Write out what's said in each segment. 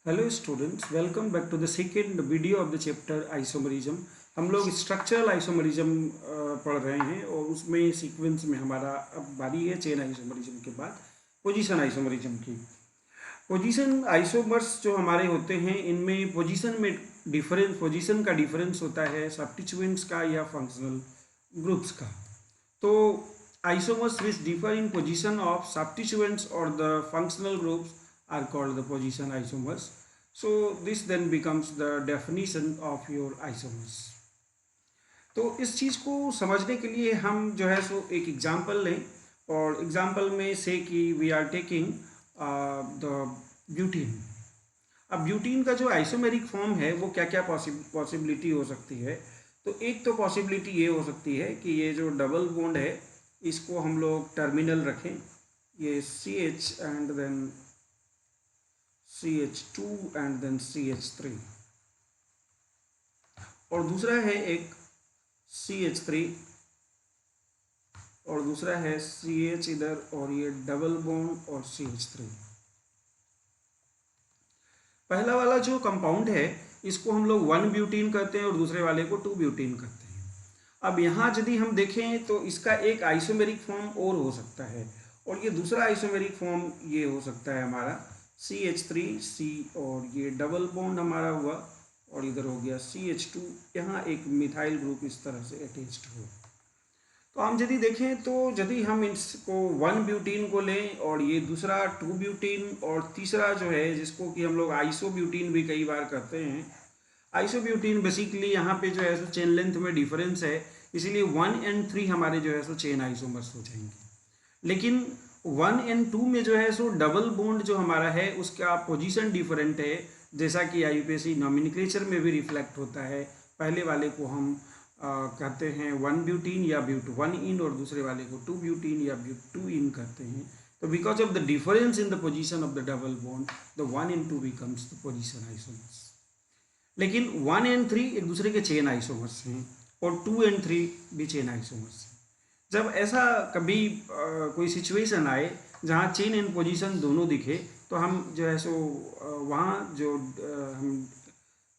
Hello students, welcome back to the second video of the chapter isomerism. हम लोग structural isomerism पढ़ रहे हैं और उसमें सीक्वेंस में हमारा अब बारी है चेन आइसोमरिज्म के बाद पोजीशन आइसोमरिज्म की। पोजीशन आइसोमर्स जो हमारे होते हैं इनमें पोजीशन का डिफरेंस होता है सब्स्टिट्यूएंट्स का या फंक्शनल ग्रुप्स का। तो isomers which differ in position of substituents or the functional groups are called the position isomers. So this then becomes the definition of your isomers. तो इस चीज़ को समझने के लिए हम जो है सो एक एग्जांपल लें और एग्जांपल में से कि we are taking the butene. अब ब्यूटीन का जो आइसोमेरिक फॉर्म है वो क्या क्या पॉसिबिलिटी हो सकती है। तो एक तो पॉसिबिलिटी ये हो सकती है कि ये जो डबल बॉन्ड है इसको हम लोग टर्मिनल रखें, ये CH and then CH2 and then CH3, और दूसरा है एक CH3 और दूसरा है CH इधर और ये डबल बॉन्ड और CH3। पहला वाला जो कंपाउंड है इसको हम लोग 1 ब्यूटीन कहते हैं और दूसरे वाले को 2 ब्यूटीन कहते हैं। अब यहाँ यदि हम देखें तो इसका एक आइसोमेरिक फॉर्म और हो सकता है और ये दूसरा आइसोमेरिक फॉर्म ये हो सकता है हमारा CH3C और ये डबल बॉन्ड हमारा हुआ और इधर हो गया CH2, यहाँ एक मिथाइल ग्रुप इस तरह से अटैच्ड हो। तो हम यदि देखें तो यदि हम इसको 1 ब्यूटीन को लें और ये दूसरा 2 ब्यूटीन और तीसरा जो है जिसको कि हम लोग आइसोब्यूटीन भी कई बार कहते हैं। आइसोब्यूटीन बेसिकली यहाँ पे जो है सो चेन लेंथ में डिफरेंस है, इसीलिए 1 and 3 हमारे जो है सो चेन आइसोमर्स हो जाएंगे। लेकिन 1 and 2 में जो है सो डबल बॉन्ड जो हमारा है उसका पोजीशन डिफरेंट है, जैसा कि IUPAC नॉमेनक्लेचर में भी रिफ्लेक्ट होता है। पहले वाले को हम कहते हैं 1 ब्यूटीन या ब्यूट 1 इन और दूसरे वाले को 2 ब्यूटीन या ब्यूट 2 इन कहते हैं। तो because of the difference in the position of the double bond the 1 and 2 becomes the position isomers. लेकिन 1 and 3 एक दूसरे के चेन आइसोमर्स हैं और 2 and 3 भी चेन आइसोमर्स हैं। जब ऐसा कभी कोई सिचुएशन आए जहाँ चेन एंड पोजीशन दोनों दिखे तो हम जो है सो वहाँ हम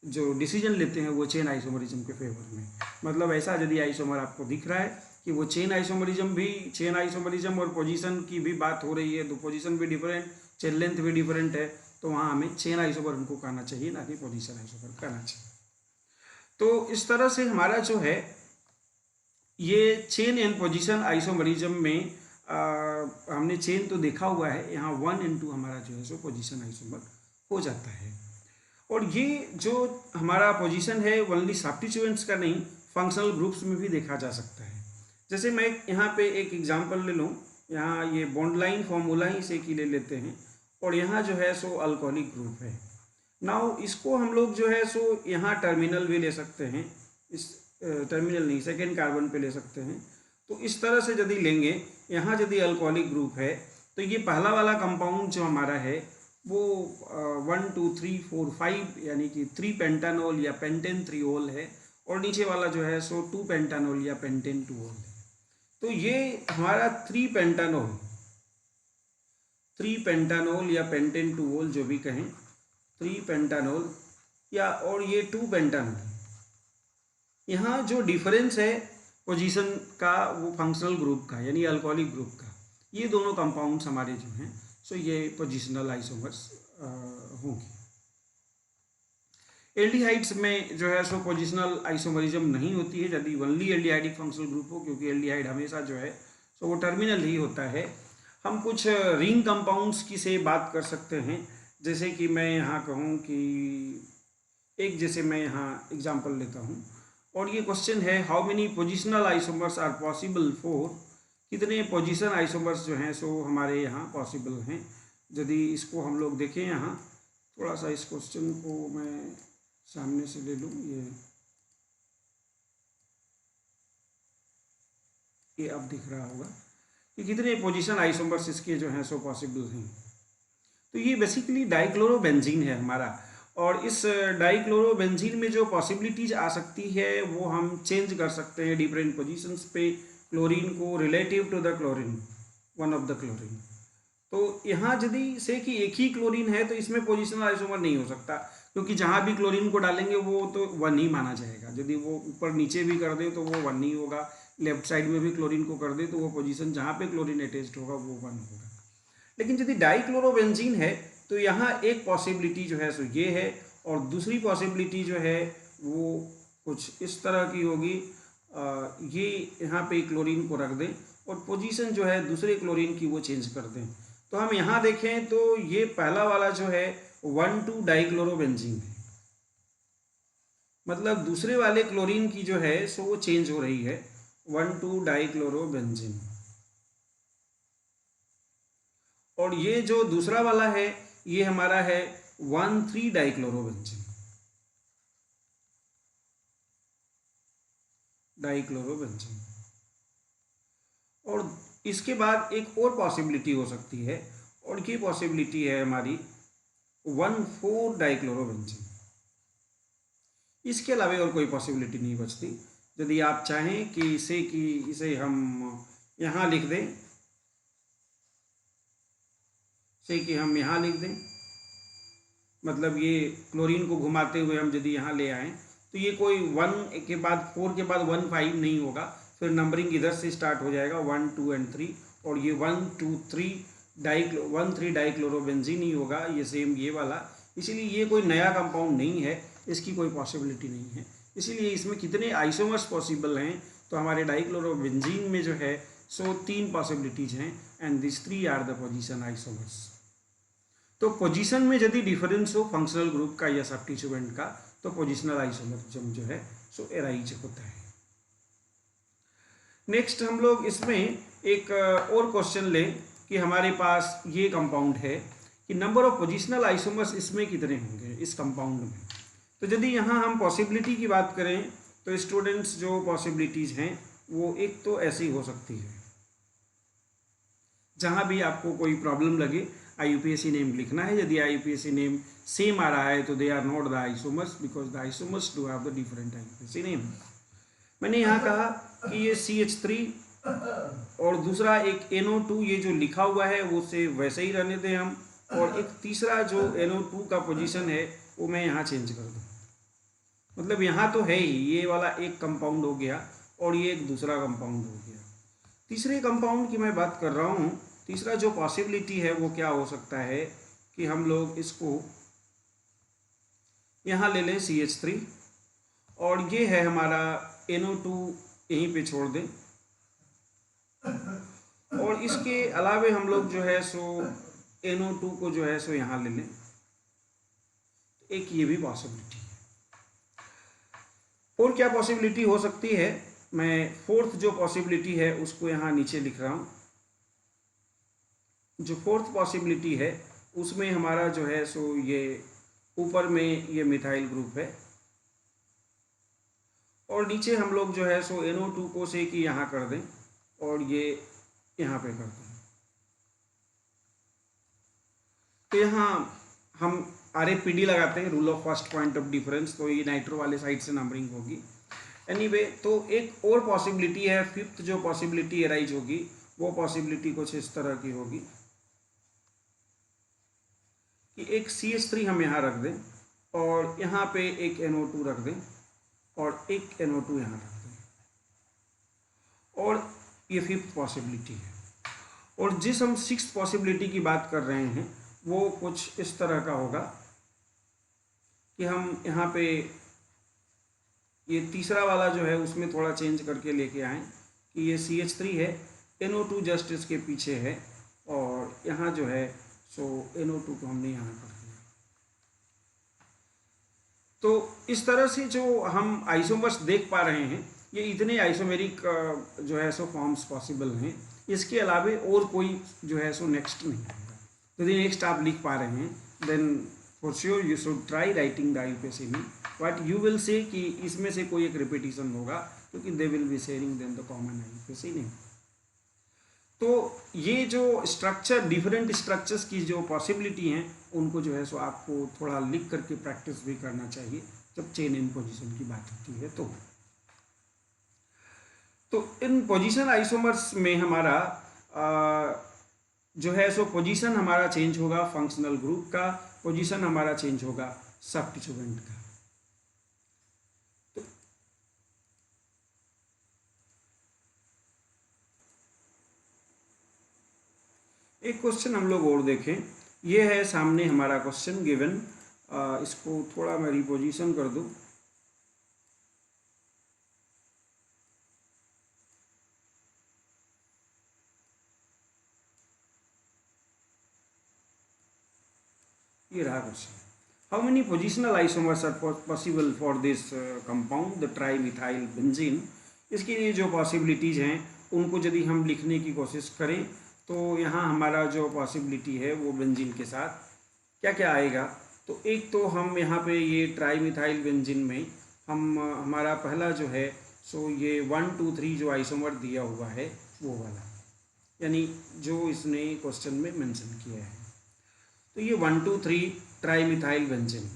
जो डिसीजन लेते हैं वो चेन आइसोमरिज्म के फेवर में। मतलब ऐसा यदि आइसोमर आपको दिख रहा है कि वो चेन आइसोमरिज्म और पोजीशन की भी बात हो रही है, तो पोजीशन भी डिफरेंट, चेन लेंथ भी डिफरेंट है, तो वहाँ हमें चेन आइसोमर उनको कहना चाहिए, ना कि पोजीशन आइसोमर कहना चाहिए। तो इस तरह से हमारा जो है ये चेन एंड पोजीशन आइसोमरिज्म में हमने चेन तो देखा हुआ है, यहाँ 1 and 2 हमारा जो है सो पोजीशन आइसोमर हो जाता है। और ये जो हमारा पोजीशन है ओनली सब्स्टिट्यूएंट्स का नहीं, फंक्शनल ग्रुप्स में भी देखा जा सकता है। जैसे मैं यहाँ पे एक एग्जांपल ले लूँ, यहाँ ये बॉन्ड लाइन फॉर्मूला ही से की ले लेते हैं और यहाँ जो है सो अल्कोहलिक ग्रुप है। नाउ इसको हम लोग जो है सो यहाँ टर्मिनल भी ले सकते हैं, इस टर्मिनल नहीं सेकेंड कार्बन पे ले सकते हैं। तो इस तरह से यदि लेंगे, यहाँ यदि अल्कोहलिक ग्रुप है तो ये पहला वाला कंपाउंड जो हमारा है वो 1 2 3 4 5 यानी कि 3 पेंटानोल या पेंटेन 3-ओल है और नीचे वाला जो है सो 2 पेंटानोल या पेंटेन 2-ओल है। तो ये हमारा 3 पेंटानोल या पेंटेन 2-ओल जो भी कहें, 3 पेंटानोल या और ये 2 पेंटानोल, यहाँ जो डिफरेंस है पोजीशन का वो फंक्शनल ग्रुप का यानी अल्कोहलिक ग्रुप का, ये दोनों कंपाउंड्स हमारे जो हैं सो ये पोजिशनल आइसोमर्स होंगे। एल्डिहाइड्स में जो है सो पोजिशनल आइसोमरिज्म नहीं होती है यदि ओनली एल्डिहाइडिक फंक्शनल ग्रुप हो, क्योंकि एल्डिहाइड हमेशा जो है सो वो टर्मिनल ही होता है। हम कुछ रिंग कंपाउंड्स की से बात कर सकते हैं, जैसे कि मैं यहाँ कहूँ कि जैसे मैं यहाँ एग्जाम्पल लेता हूँ और ये क्वेश्चन है how many positional isomers are possible for, कितने पोजीशन आइसोमर्स जो हैं सो हमारे यहाँ पॉसिबल हैं। यदि इसको हम लोग देखें, यहाँ थोड़ा सा इस क्वेश्चन को मैं सामने से ले लूँ, ये अब दिख रहा होगा कि कितने पोजीशन आइसोमर्स इसके जो हैं सो पॉसिबल हैं। तो ये बेसिकली डाइक्लोरोबेंजीन है हमारा, और इस डाइक्लोरोबेंजीन में जो पॉसिबिलिटीज आ सकती है वो हम चेंज कर सकते हैं डिफरेंट पोजीशंस पे क्लोरीन को relative to the chlorine, one of the chlorine. तो यहाँ यदि से कि एक ही क्लोरीन है तो इसमें पोजिशनल आइसोमर नहीं हो सकता, क्योंकि जहाँ भी क्लोरीन को डालेंगे वो तो वन ही माना जाएगा। यदि वो ऊपर नीचे भी कर दे तो वो वन ही होगा, लेफ्ट साइड में भी क्लोरीन को कर दे तो वो पोजीशन जहाँ पे क्लोरीन अटैच्ड होगा वो वन होगा। लेकिन यदि डाइक्लोरोबेंजीन है तो यहाँ एक पॉसिबिलिटी जो है सो ये है, और दूसरी पॉसिबिलिटी जो है वो कुछ इस तरह की होगी। ये यहाँ पे क्लोरीन को रख दें और पोजीशन जो है दूसरे क्लोरीन की वो चेंज कर दें। तो हम यहाँ देखें तो ये पहला वाला जो है 1,2 डाइक्लोरोबेंजीन है, मतलब दूसरे वाले क्लोरीन की जो है सो वो चेंज हो रही है 1,2 डाइक्लोरोबेंजीन। और ये जो दूसरा वाला है ये हमारा है 1,3 डाइक्लोरोबेंजीन, डाइक्लोरोबेंजीन। और इसके बाद एक और पॉसिबिलिटी हो सकती है, और ये पॉसिबिलिटी है हमारी 1,4 डाइक्लोरोबेंजीन। इसके अलावा और कोई पॉसिबिलिटी नहीं बचती। यदि आप चाहें कि इसे हम यहाँ लिख दें, से कि हम यहाँ लिख दें, मतलब ये क्लोरीन को घुमाते हुए हम यदि यहाँ ले आएँ तो ये कोई 1 के बाद 4 के बाद 1 5 नहीं होगा, फिर नंबरिंग इधर से स्टार्ट हो जाएगा 1 2 एंड 3, और ये 1 2 3 1,3 डाइक्लोरोबेंजीन ही होगा, ये सेम ये वाला। इसीलिए ये कोई नया कंपाउंड नहीं है, इसकी कोई पॉसिबिलिटी नहीं है। इसीलिए इसमें कितने आइसोमर्स पॉसिबल हैं, तो हमारे डाइक्लोरोबेंजीन में जो है सो 3 पॉसिबिलिटीज हैं, and this 3 are the position isomers. तो पोजीशन में यदि डिफरेंस हो फंक्शनल ग्रुप का या सब्स्टिट्यूएंट का तो पोजिशनल आइसोमरिज्म जो है सो एराइज होता है। नेक्स्ट हम लोग इसमें एक और क्वेश्चन लें कि हमारे पास ये कंपाउंड है कि नंबर ऑफ पोजिशनल आइसोमर्स इसमें कितने होंगे इस कंपाउंड में। तो यदि यहाँ हम पॉसिबिलिटी की बात करें तो स्टूडेंट्स जो पॉसिबिलिटीज़ हैं वो एक तो ऐसी हो सकती है, जहाँ भी आपको कोई प्रॉब्लम लगे IUPAC नेम लिखना है। यदि IUPAC नेम सेम आ रहा है तो they are not the isomers, because the isomers do have the different IUPAC name. मैंने यहाँ कहा कि ये CH3 और दूसरा एक NO2, ये जो लिखा हुआ है वो से वैसे ही रहने दें हम, और एक तीसरा जो NO2 का पोजीशन है वो मैं यहाँ चेंज कर दूँ। मतलब यहाँ तो है ही ये वाला एक कंपाउंड हो गया और ये एक दूसरा कंपाउंड हो गया। तीसरे कंपाउंड की मैं बात कर रहा हूँ। तीसरा जो पॉसिबिलिटी है वो क्या हो सकता है कि हम लोग इसको यहाँ ले लें CH3, और ये है हमारा NO2 यहीं पे छोड़ दें, और इसके अलावे हम लोग जो है सो NO2 को जो है सो यहाँ ले लें। एक ये भी पॉसिबिलिटी है। और क्या पॉसिबिलिटी हो सकती है, मैं फोर्थ जो पॉसिबिलिटी है उसको यहाँ नीचे लिख रहा हूँ। जो फोर्थ पॉसिबिलिटी है उसमें हमारा जो है सो ये ऊपर में ये मिथाइल ग्रुप है, और नीचे हम लोग जो है सो NO2 को से कि यहाँ कर दें और ये यहाँ पे कर दें। तो यहाँ हम RFPD लगाते हैं, rule of first point of difference, तो ये नाइट्रो वाले साइड से नंबरिंग होगी। एनीवे तो एक और पॉसिबिलिटी है, फिफ्थ जो पॉसिबिलिटी अराइज होगी वो पॉसिबिलिटी कुछ इस तरह की होगी कि एक CH3 हम यहाँ रख दें और यहाँ पे एक NO2 रख दें और एक NO2 यहाँ रख दें, और ये फिफ्थ पॉसिबिलिटी है। और जिस हम सिक्स्थ पॉसिबिलिटी की बात कर रहे हैं वो कुछ इस तरह का होगा कि हम यहाँ पे ये तीसरा वाला जो है उसमें थोड़ा चेंज करके लेके आएँ कि ये CH3 है, NO2 जस्ट इसके पीछे है, और यहाँ जो है सो NO2 को हमने यहाँ कर दिया। तो इस तरह से जो हम आइसोमर्स देख पा रहे हैं ये इतने आइसोमेरिक जो है सो फॉर्म्स पॉसिबल हैं। इसके अलावे और कोई जो है सो नेक्स्ट नहीं आएगा। यदि नेक्स्ट आप लिख पा रहे हैं then for sure you should try writing the IUPAC name, but you will say कि इसमें से कोई एक रिपीटिशन होगा क्योंकि they will be sharing then the common IUPAC name. तो ये जो स्ट्रक्चर, डिफरेंट स्ट्रक्चर्स की जो पॉसिबिलिटी हैं उनको जो है सो आपको थोड़ा लिख करके प्रैक्टिस भी करना चाहिए जब चेन इन पोजीशन की बात होती है। तो इन पोजीशन आइसोमर्स में हमारा जो है सो पोजीशन हमारा चेंज होगा, फंक्शनल ग्रुप का पोजीशन हमारा चेंज होगा सब्स्टिट्यूएंट का। एक क्वेश्चन हम लोग और देखें, ये है सामने हमारा क्वेश्चन गिवन, इसको थोड़ा मैं रिपोजिशन कर दूं। ये रहा question, how many positional isomers are possible for this compound the trimethyl benzene. इसके लिए जो पॉसिबिलिटीज़ हैं उनको यदि हम लिखने की कोशिश करें तो यहाँ हमारा जो पॉसिबिलिटी है वो बेंजीन के साथ क्या क्या आएगा। तो एक तो हम यहाँ पे ये ट्राईमिथाइल बेंजीन में हम हमारा पहला जो है सो ये 1 2 3 जो आइसोमर दिया हुआ है वो वाला, यानी जो इसने क्वेश्चन में मेंशन किया है। तो ये 1 2 3 ट्राईमिथाइल बेंजीन,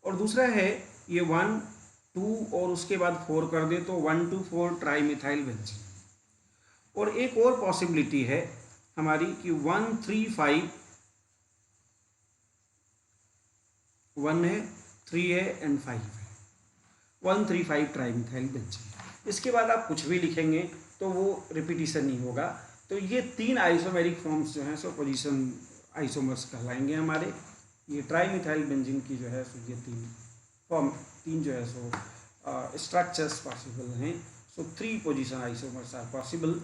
और दूसरा है ये 1 2 और उसके बाद 4 कर दे तो 1 2 4 ट्राईमिथाइल बेंजीन। और एक और पॉसिबिलिटी है हमारी कि 1 3 5, 1 है 3 है एंड 5 है, 1 3 5 ट्राईमिथाइल बेंजीन। इसके बाद आप कुछ भी लिखेंगे तो वो रिपीटिशन ही होगा। तो ये 3 आइसोमेरिक फॉर्म्स जो हैं सो पोजीशन आइसोमर्स कहलाएंगे हमारे। ये ट्राईमिथाइल बेंजीन की जो है सो ये 3 जो है सो स्ट्रक्चर्स पॉसिबल हैं। सो 3 पोजीशन आइसोमर्स आर पॉसिबल।